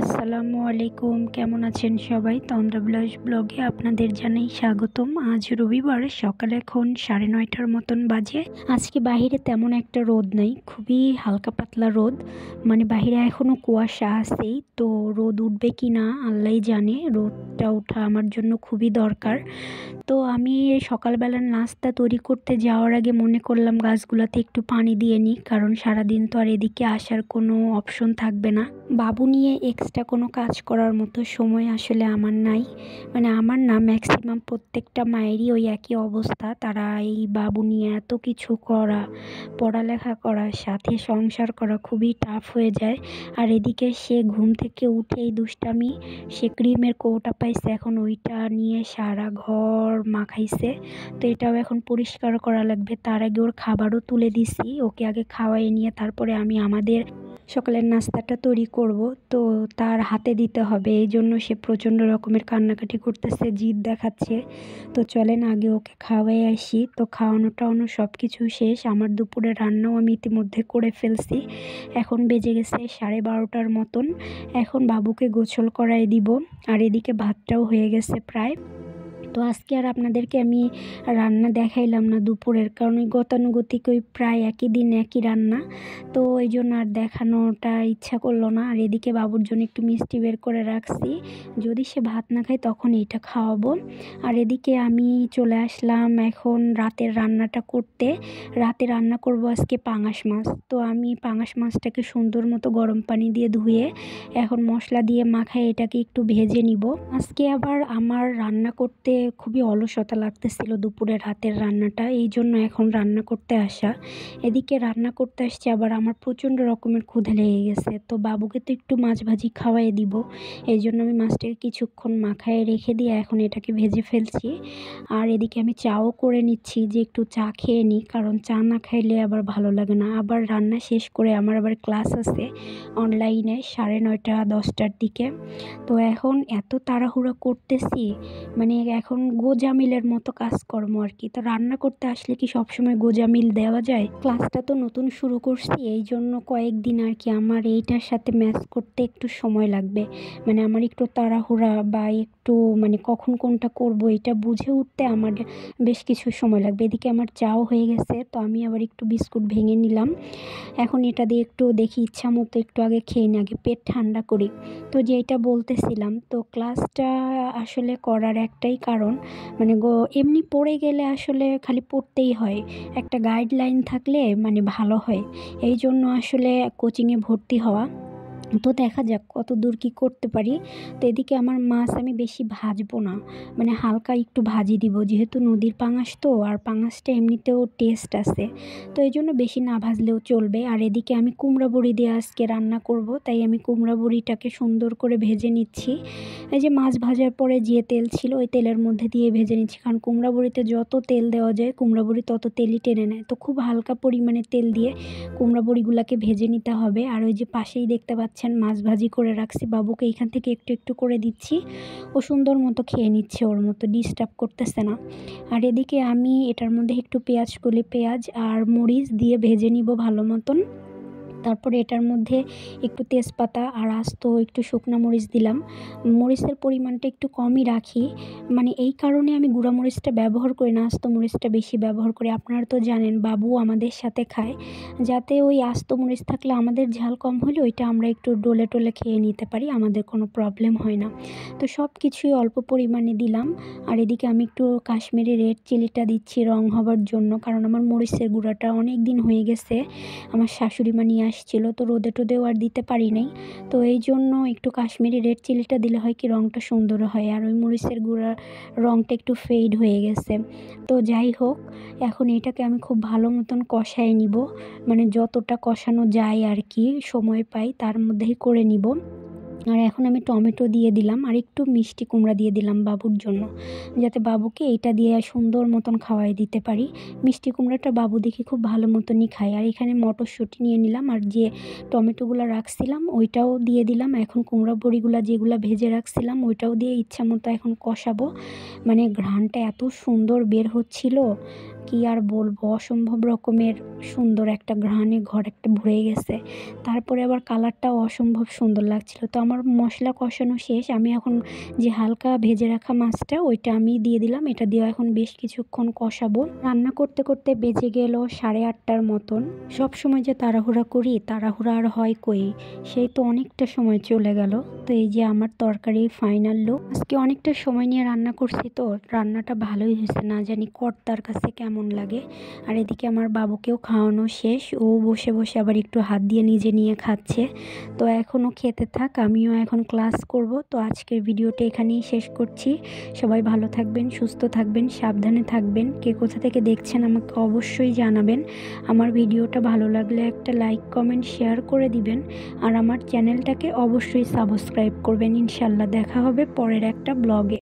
আসসালামু আলাইকুম, কেমন আছেন সবাই? তন্দ্রা বিলাস ব্লগে আপনাদের জানাই স্বাগতম। আজ রবিবার, সকাল এখন 9:30টার মতন বাজে। আজকে বাহিরে তেমন একটা রোদ নাই, খুবই হালকা পাতলা রোদ, মানে বাহিরে এখনও কুয়াশা আছেই। তো রোদ উঠবে কি না আল্লাহই জানে। রোদটা ওঠা আমার জন্য খুবই দরকার। তো আমি সকালবেলার নাস্তা তৈরি করতে যাওয়ার আগে মনে করলাম গাছগুলোতে একটু পানি দিয়ে নিই, কারণ সারাদিন তো আর এদিকে আসার কোনো অপশন থাকবে না। বাবু নিয়ে এক্সট্রা কোনো কাজ করার মতো সময় আসলে আমার নাই, মানে আমার না, ম্যাক্সিমাম প্রত্যেকটা মায়েরই ওই একই অবস্থা। তারা এই বাবু নিয়ে এত কিছু করা, পড়ালেখা করা, সাথে সংসার করা খুবই টাফ হয়ে যায়। আর এদিকে সে ঘুম থেকে উঠেই দুষ্টামি, সে ক্রিমের কৌটা পাইছে, এখন ওইটা নিয়ে সারা ঘর মাখাইছে। তো এটাও এখন পরিষ্কার করা লাগবে। তার আগে ওর খাবারও তুলে দিছি, ওকে আগে খাওয়াই নিয়ে তারপরে আমি আমাদের সকালের নাস্তাটা তৈরি করব। তো তার হাতে দিতে হবে, এই জন্য সে প্রচণ্ড রকমের কান্নাকাটি করতেছে, জিদ দেখাচ্ছে। তো চলেন আগে ওকে খাওয়াই আসি। তো খাওয়ানো টাওয়ানো সব কিছু শেষ, আমার দুপুরের রান্নাও আমি ইতিমধ্যে করে ফেলছি। এখন বেজে গেছে 12:30টার মতন। এখন বাবুকে গোসল করাই দিব, আর এদিকে ভাতটাও হয়ে গেছে প্রায়। তো আজকে আর আপনাদেরকে আমি রান্না দেখাইলাম না দুপুরের, কারণ ওই গতানুগতিক ওই প্রায় একই দিন একই রান্না, তো এই জন্য আর দেখানোটা ইচ্ছা করলো না। আর এদিকে বাবুর জন্য একটু মিষ্টি বের করে রাখছি, যদি সে ভাত না খায় তখন এইটা খাওয়াবো। আর এদিকে আমি চলে আসলাম এখন রাতের রান্নাটা করতে। রাতে রান্না করব আজকে পাঙাশ মাছ। তো আমি পাঙাশ মাছটাকে সুন্দর মতো গরম পানি দিয়ে ধুয়ে এখন মশলা দিয়ে মাখায় এটাকে একটু ভেজে নিব। আজকে আবার আমার রান্না করতে খুবই অলসতা লাগতেছিল দুপুরের রাতের রান্নাটা, এই জন্য এখন রান্না করতে আসা। এদিকে রান্না করতে আসছে, আবার আমার প্রচণ্ড রকমের ক্ষুধা লেগে গেছে। তো বাবুকে তো একটু মাছ ভাজি খাওয়াই দিব, এই জন্য আমি মাছটাকে কিছুক্ষণ মাখায় রেখে দিয়ে এখন এটাকে ভেজে ফেলছি। আর এদিকে আমি চাও করে নিচ্ছি, যে একটু চা খেয়ে নিই, কারণ চা না খাইলে আবার ভালো লাগে না। আবার রান্না শেষ করে আমার আবার ক্লাস আছে অনলাইনে 9:30-10টার দিকে। তো এখন এত তাড়াহুড়ো করতেছি, মানে এখন গোজামিলের মতো কাজকর্ম আর কি। তো রান্না করতে আসলে কি সবসময় গোজামিল দেওয়া যায়? ক্লাসটা তো নতুন শুরু করছি, এই জন্য কয়েকদিন আর কি আমার এইটার সাথে ম্যাচ করতে একটু সময় লাগবে। মানে আমার একটু তাড়াহুড়া বা একটু মানে কখন কোনটা করব এটা বুঝে উঠতে আমার বেশ কিছু সময় লাগবে। এদিকে আমার চাও হয়ে গেছে, তো আমি আবার একটু বিস্কুট ভেঙে নিলাম। এখন এটা দিয়ে একটু দেখি ইচ্ছা মতো একটু আগে খেয়ে নিই, আগে পেট ঠান্ডা করি। তো যেটা বলতেছিলাম, তো ক্লাসটা আসলে করার একটাই কারণ, মানে এমনি পড়ে গেলে আসলে খালি পড়তেই হয়, একটা গাইডলাইন থাকলে মানে ভালো হয়। এই জন্য আসলে কোচিংয়ে ভর্তি হওয়া। তো দেখা যাক কত দূর কী করতে পারি। তো এদিকে আমার মাছ আমি বেশি ভাজবো না, মানে হালকা একটু ভাজি দিব, যেহেতু নদীর পাঙাশ তো, আর পাঙাশটা এমনিতেও টেস্ট আছে, তো এই জন্য বেশি না ভাজলেও চলবে। আর এদিকে আমি কুমড়া বড়ি দিয়ে আজকে রান্না করব, তাই আমি কুমড়া বড়িটাকে সুন্দর করে ভেজে নিচ্ছি। এই যে মাছ ভাজার পরে যে তেল ছিল ওই তেলের মধ্যে দিয়ে ভেজে নিচ্ছি, কারণ কুমড়া বড়িতে যত তেল দেওয়া যায় কুমড়া বড়ি তত তেলই টেনে নেয়। তো খুব হালকা পরিমাণে তেল দিয়ে কুমড়া বড়িগুলোকে ভেজে নিতে হবে। আর ওই যে পাশেই দেখতে পাচ্ছেন মাছ ভাজি করে রাখছি, বাবুকে এখান থেকে একটু একটু করে দিচ্ছি, ও সুন্দর মতো খেয়ে নিচ্ছে, ওর মতো ডিস্টার্ব করতেছে না। আর এদিকে আমি এটার মধ্যে একটু পেঁয়াজ আর মরিচ দিয়ে ভেজে নিব ভালো মতন। তারপরে এটার মধ্যে একটু তেজপাতা আর আস্ত একটু শুকনো মরিচ দিলাম। মরিচের পরিমাণটা একটু কমই রাখি, মানে এই কারণে আমি গুঁড়া মরিচটা ব্যবহার করি না, আস্ত মরিচটা বেশি ব্যবহার করি। আপনারা তো জানেন বাবু আমাদের সাথে খায়, যাতে ওই আস্ত মরিচ থাকলে আমাদের ঝাল কম হলে ওইটা আমরা একটু ডলে টলে খেয়ে নিতে পারি, আমাদের কোনো প্রবলেম হয় না। তো সব কিছুই অল্প পরিমাণে দিলাম। আর এদিকে আমি একটু কাশ্মীরি রেড চিলিটা দিচ্ছি রং হবার জন্য, কারণ আমার মরিচের গুঁড়াটা অনেক দিন হয়ে গেছে, আমার শাশুড়ি মা নিয়ে আসছিল, তো রোদে টোদেও আর দিতে পারি নাই। তো এই জন্য একটু কাশ্মীরি রেড চিলিটা দিলে হয় কি রঙটা সুন্দর হয়, আর ওই মরিচের গুঁড়ার রঙটা একটু ফেড হয়ে গেছে। তো যাই হোক, এখন এটাকে আমি খুব ভালো মতন কষায় নিব, মানে যতটা কষানো যায় আর কি সময় পাই তার মধ্যেই করে নিব। আর এখন আমি টমেটো দিয়ে দিলাম, আর একটু মিষ্টি কুমড়া দিয়ে দিলাম বাবুর জন্য, যাতে বাবুকে এইটা দিয়ে সুন্দর মতন খাওয়াই দিতে পারি। মিষ্টি কুমড়াটা বাবু দেখি খুব ভালো মতনই খায়। আর এখানে মটরশুঁটি নিয়ে নিলাম, আর যে টমেটোগুলো রাখছিলাম ওইটাও দিয়ে দিলাম। এখন কুমড়া বড়িগুলো যেগুলো ভেজে রাখছিলাম ওইটাও দিয়ে ইচ্ছা মতো এখন কষাবো। মানে ঘ্রাণটা এত সুন্দর বের হচ্ছিল, কি আর বলবো, অসম্ভব রকমের সুন্দর একটা ঘ্রাণে ঘর একটা ভরে গেছে। তারপরে আবার কালারটাও অসম্ভব সুন্দর লাগছিল। তো আমার মশলা কষানো শেষ। আমি এখন যে হালকা ভেজে রাখা মাছটা ওইটা আমি দিয়ে দিলাম। এটা দিয়ে এখন বেশ কিছুক্ষণ কষাবো। রান্না করতে করতে বেজে গেল 8:30টার মতন। সব সময় যে তাড়াহুড়া করি, তাড়াহুড়া আর হয় কই, সেই তো অনেকটা সময় চলে গেল। তো এই যে আমার তরকারি ফাইনাল লুক। আজকে অনেকটা সময় নিয়ে রান্না করছি, তো রান্নাটা ভালোই হয়েছে, না জানি কর্তার কাছে কেমন লাগে। আর এদিকে আমার বাবুকেও খাওয়ানো শেষ, ও বসে বসে আবার একটু হাত দিয়ে নিজে নিয়ে খাচ্ছে। তো এখনও খেতে থাক, আমিও এখন ক্লাস করব। তো আজকের ভিডিওটা এখানেই শেষ করছি। সবাই ভালো থাকবেন, সুস্থ থাকবেন, সাবধানে থাকবেন। কে কোথা থেকে দেখছেন আমাকে অবশ্যই জানাবেন। আমার ভিডিওটা ভালো লাগলে একটা লাইক, কমেন্ট, শেয়ার করে দিবেন। আর আমার চ্যানেলটাকে অবশ্যই সাবস্ক্রাইব করবেন। ইনশাল্লাহ দেখা হবে পরের একটা ব্লগে।